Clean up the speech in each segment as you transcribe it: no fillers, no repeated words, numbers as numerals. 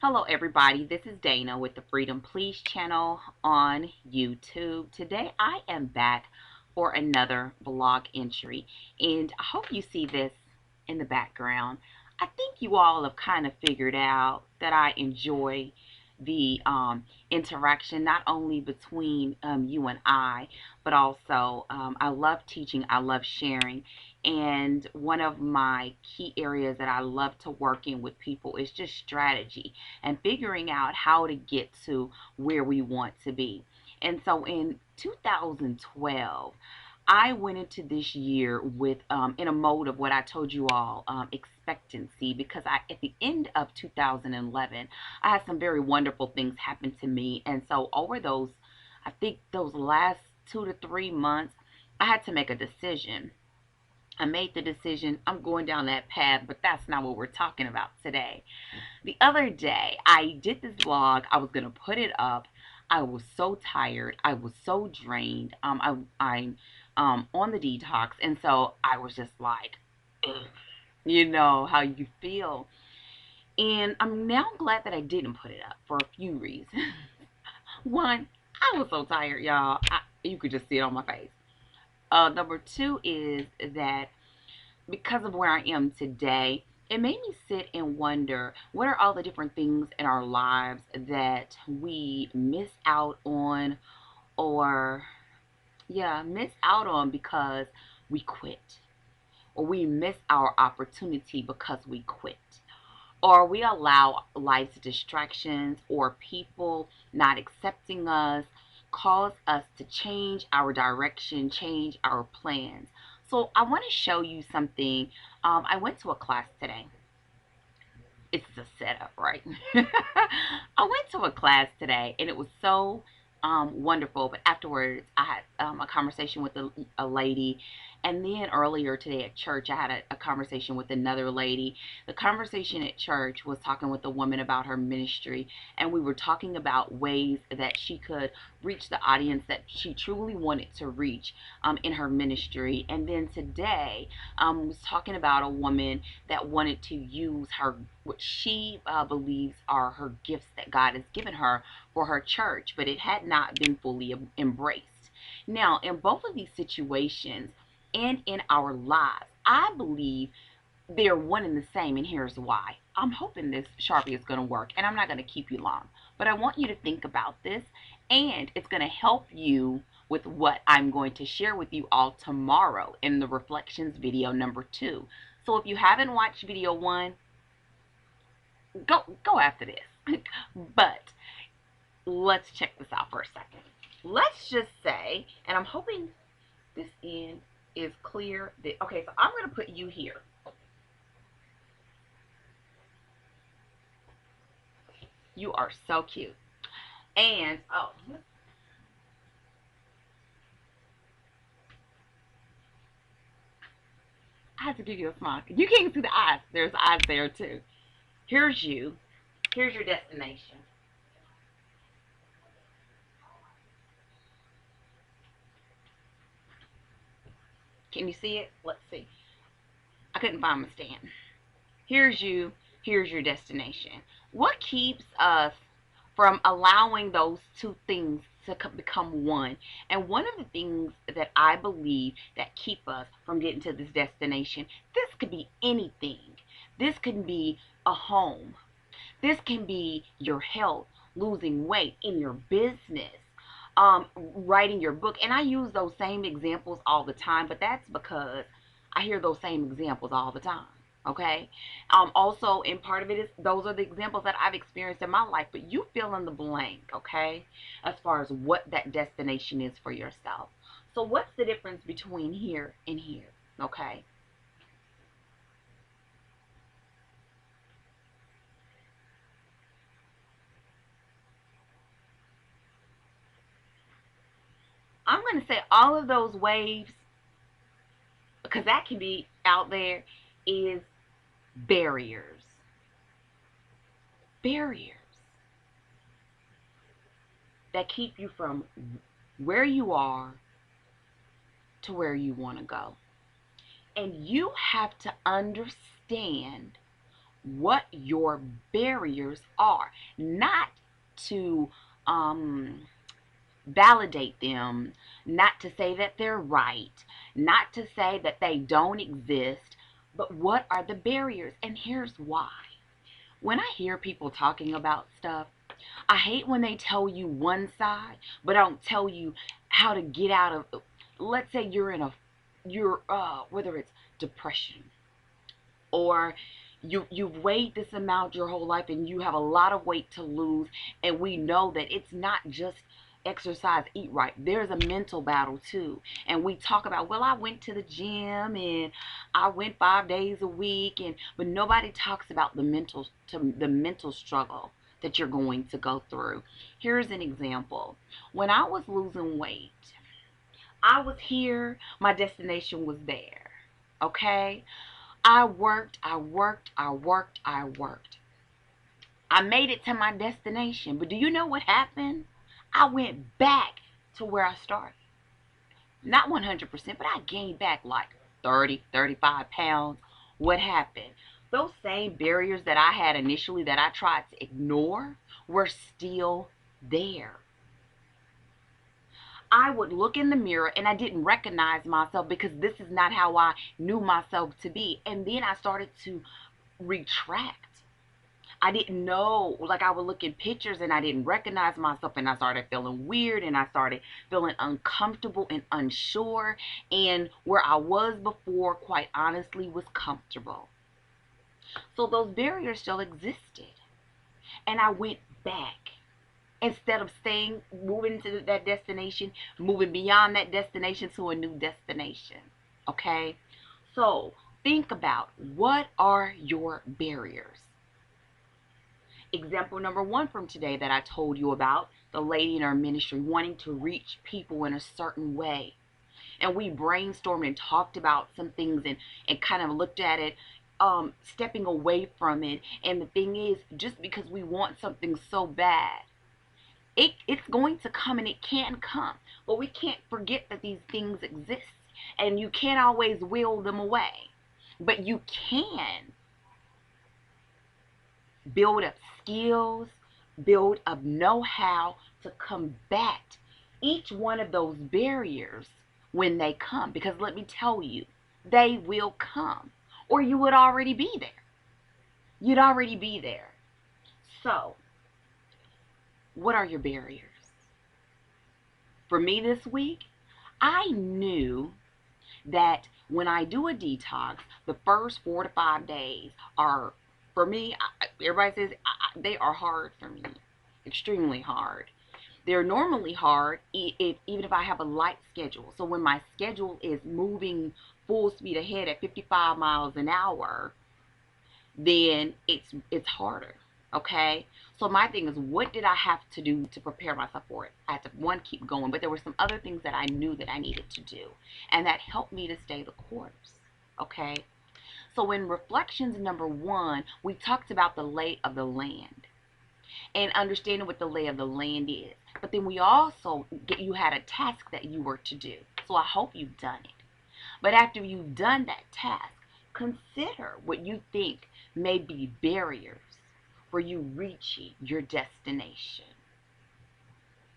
Hello everybody, this is Dana with the Freedom Please channel on YouTube. Today I am back for another vlog entry, and I hope you see this in the background. I think you all have kind of figured out that I enjoy the interaction not only between you and I, but also I love teaching, I love sharing. And one of my key areas that I love to work in with people is just strategy and figuring out how to get to where we want to be. And so in 2012, I went into this year with in a mode of what I told you all, expectancy, because at the end of 2011 I had some very wonderful things happen to me. And so over those, I think those last 2 to 3 months, I had to make a decision. I made the decision, I'm going down that path, but that's not what we're talking about today. The other day, I did this vlog. I was gonna put it up. I was so tired. I was so drained. I'm on the detox, and so I was just like, ugh, you know how you feel. And I'm now glad that I didn't put it up for a few reasons. One, I was so tired, y'all. You could just see it on my face. Number two is that because of where I am today, it made me sit and wonder what are all the different things in our lives that we miss out on, or, yeah, miss out on because we quit, or we miss our opportunity because we quit, or we allow life's distractions or people not accepting us cause us to change our direction, change our plans. So I want to show you something. I went to a class today. It's a setup, right? I went to a class today and it was so wonderful. But afterwards, I had a conversation with a lady. And then earlier today at church, I had a conversation with another lady. The conversation at church was talking with a woman about her ministry. And we were talking about ways that she could reach the audience that she truly wanted to reach in her ministry. And then today, was talking about a woman that wanted to use her what she believes are her gifts that God has given her for her church, but it had not been fully embraced. Now, in both of these situations and in our lives, I believe they're one and the same, and here's why. I'm hoping this Sharpie is going to work, and I'm not going to keep you long, but I want you to think about this, and it's going to help you with what I'm going to share with you all tomorrow in the reflections video number 2. So if you haven't watched video 1, go after this. But let's check this out for a second. Let's just say, and I'm hoping this end is clear. Okay, so I'm going to put you here. You are so cute. And, oh, I have to give you a smile. You can't see the eyes. There's eyes there too. Here's you. Here's your destination. Can you see it? Let's see. I couldn't find my stand. Here's you. Here's your destination. What keeps us from allowing those two things to become one? And one of the things that I believe that keep us from getting to this destination, this could be anything. This can be a home. This can be your health, losing weight, in your business, writing your book. And I use those same examples all the time, but that's because I hear those same examples all the time. Okay. Also, and part of it is those are the examples that I've experienced in my life, but you fill in the blank, okay, as far as what that destination is for yourself. So, what's the difference between here and here? Okay. I'm going to say all of those waves, because that can be out there, is barriers. Barriers that keep you from where you are to where you want to go. And you have to understand what your barriers are, not to validate them, not to say that they're right, not to say that they don't exist, but what are the barriers? And here's why. When I hear people talking about stuff, I hate when they tell you one side, but don't tell you how to get out of, let's say whether it's depression, or you've weighed this amount your whole life and you have a lot of weight to lose, and we know that it's not just exercise, eat right. There's a mental battle too. And we talk about, well, I went to the gym and I went 5 days a week, and but nobody talks about the mental struggle that you're going to go through. Here's an example. When I was losing weight, I was here, my destination was there. Okay? I worked, I worked, I worked, I worked. I made it to my destination, but do you know what happened? I went back to where I started. Not 100%, but I gained back like 30, 35 pounds. What happened? Those same barriers that I had initially that I tried to ignore were still there. I would look in the mirror and I didn't recognize myself because this is not how I knew myself to be. And then I started to retract. I didn't know, like I would look in pictures and I didn't recognize myself, and I started feeling weird and I started feeling uncomfortable and unsure. And where I was before, quite honestly, was comfortable. So those barriers still existed. And I went back. Instead of moving to that destination, moving beyond that destination to a new destination. Okay? So think about, what are your barriers? Example number one from today that I told you about, the lady in our ministry wanting to reach people in a certain way. And we brainstormed and talked about some things and kind of looked at it, stepping away from it. And the thing is, just because we want something so bad, it's going to come, and it can come. But we can't forget that these things exist. And you can't always will them away. But you can build up skills, build up know-how to combat each one of those barriers when they come. Because let me tell you, they will come. Or you would already be there. You'd already be there. So, what are your barriers? For me this week, I knew that when I do a detox, the first 4 to 5 days are, for me, everybody says they are hard for me, extremely hard. They're normally hard even if I have a light schedule. So when my schedule is moving full speed ahead at 55 miles an hour, then it's harder. Okay? So my thing is, what did I have to do to prepare myself for it? I had to, one, keep going, but there were some other things that I knew that I needed to do, and that helped me to stay the course. Okay? So in reflections number one, we talked about the lay of the land and understanding what the lay of the land is. But then we also, you had a task that you were to do. So I hope you've done it. But after you've done that task, consider what you think may be barriers for you reaching your destination.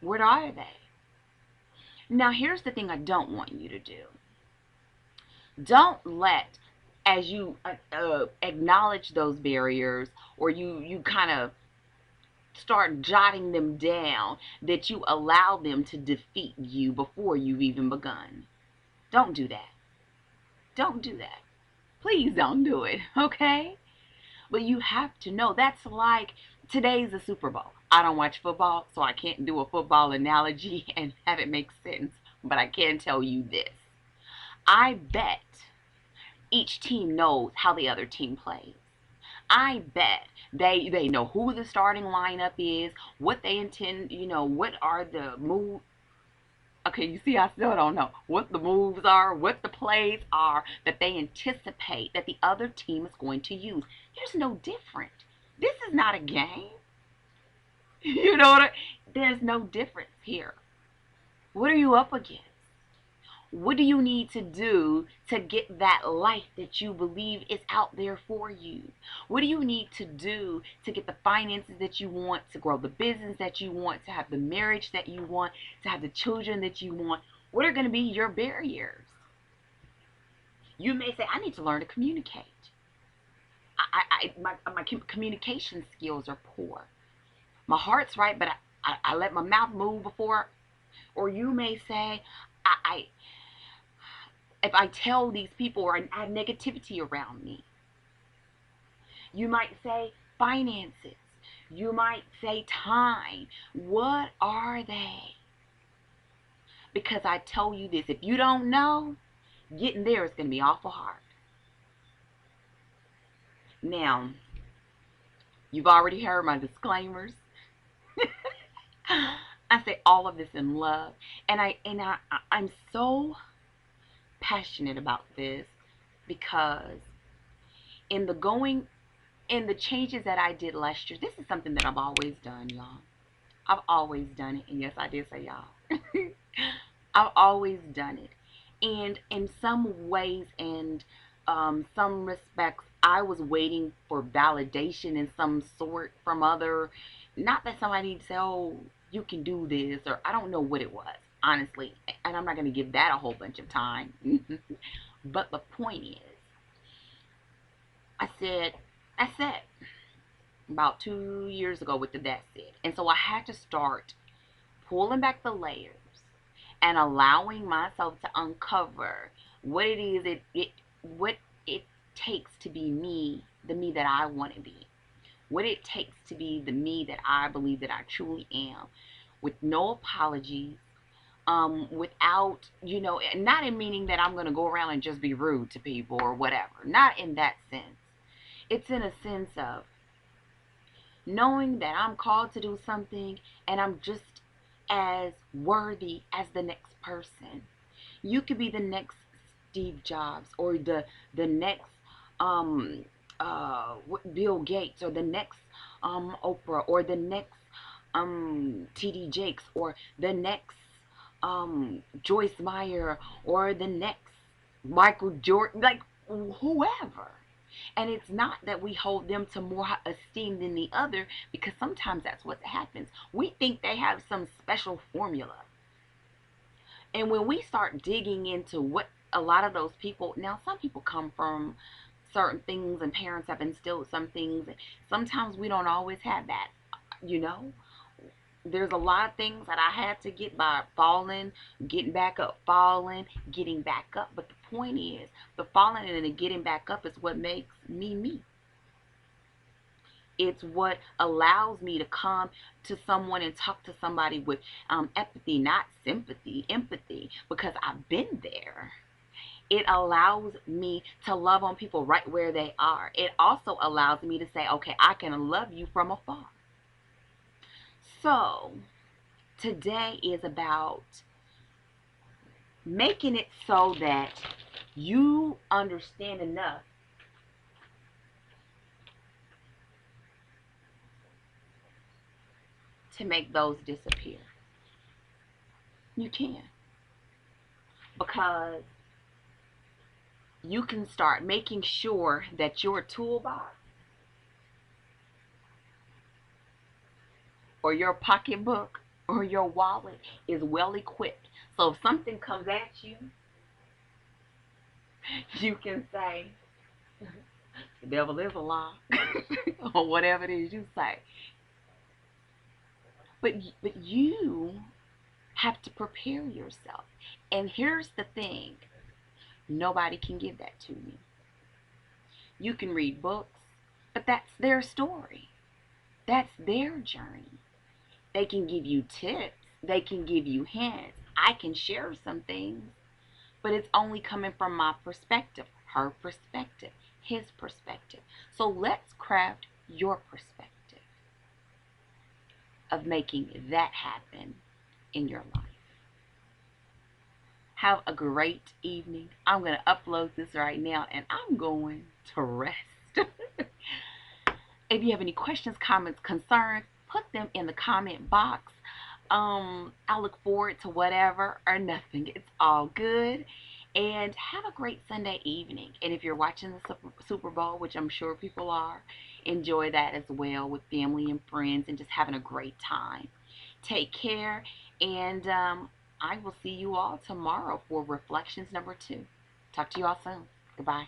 What are they? Now, here's the thing I don't want you to do. Don't let, as you acknowledge those barriers, or you kind of start jotting them down, that you allow them to defeat you before you've even begun. Don't do that. Don't do that. Please don't do it, okay? But you have to know, that's like, today's the Super Bowl. I don't watch football, so I can't do a football analogy and have it make sense. But I can tell you this. I bet each team knows how the other team plays. I bet they know who the starting lineup is, what they intend, what are the moves. Okay, you see, I still don't know what the moves are, what the plays are that they anticipate that the other team is going to use. There's no different. This is not a game. You know what? There's no difference here. What are you up against? What do you need to do to get that life that you believe is out there for you? What do you need to do to get the finances that you want, to grow the business that you want, to have the marriage that you want, to have the children that you want? What are going to be your barriers? You may say, I need to learn to communicate. My communication skills are poor. My heart's right, but I let my mouth move before. Or you may say, I if I tell these people, or I have negativity around me. You might say finances. You might say time. What are they? Because I tell you this, if you don't know, getting there is going to be awful hard. Now, you've already heard my disclaimers. I say all of this in love, and I'm so passionate about this because in the changes that I did last year, this is something that I've always done, y'all. I've always done it, and yes, I did say y'all. I've always done it, and in some ways and some respects, I was waiting for validation in some sort from other. Not that somebody say, "Oh, you can do this," or I don't know what it was, honestly, and I'm not going to give that a whole bunch of time. But the point is, I said, about 2 years ago with the That's It. And so I had to start pulling back the layers and allowing myself to uncover what it is what it takes to be me, the me that I want to be. What it takes to be the me that I believe that I truly am, with no apologies, without, not in meaning that I'm going to go around and just be rude to people or whatever. Not in that sense. It's in a sense of knowing that I'm called to do something and I'm just as worthy as the next person. You could be the next Steve Jobs, or the next Bill Gates, or the next Oprah, or the next TD Jakes, or the next Joyce Meyer, or the next Michael Jordan, like whoever. And it's not that we hold them to more esteem than the other, because sometimes that's what happens. We think they have some special formula. And when we start digging into what a lot of those people, now some people come from certain things and parents have instilled some things. Sometimes we don't always have that, There's a lot of things that I had to get by falling, getting back up, falling, getting back up. But the point is, the falling and the getting back up is what makes me me. It's what allows me to come to someone and talk to somebody with empathy, not sympathy, empathy, because I've been there. It allows me to love on people right where they are. It also allows me to say, okay, I can love you from afar. So today is about making it so that you understand enough to make those disappear. You can. Because you can start making sure that your toolbox or your pocketbook or your wallet is well equipped. So if something comes at you, you can say, the devil is a lie, or whatever it is you say. But you have to prepare yourself. And here's the thing. Nobody can give that to you. You can read books, but that's their story. That's their journey. They can give you tips. They can give you hints. I can share some things, but it's only coming from my perspective, her perspective, his perspective. So let's craft your perspective of making that happen in your life. Have a great evening. I'm going to upload this right now and I'm going to rest. If you have any questions, comments, concerns, put them in the comment box. I look forward to whatever or nothing. It's all good. And have a great Sunday evening. And if you're watching the Super Bowl, which I'm sure people are, enjoy that as well with family and friends and just having a great time. Take care, and I will see you all tomorrow for Reflections number 2. Talk to you all soon. Goodbye.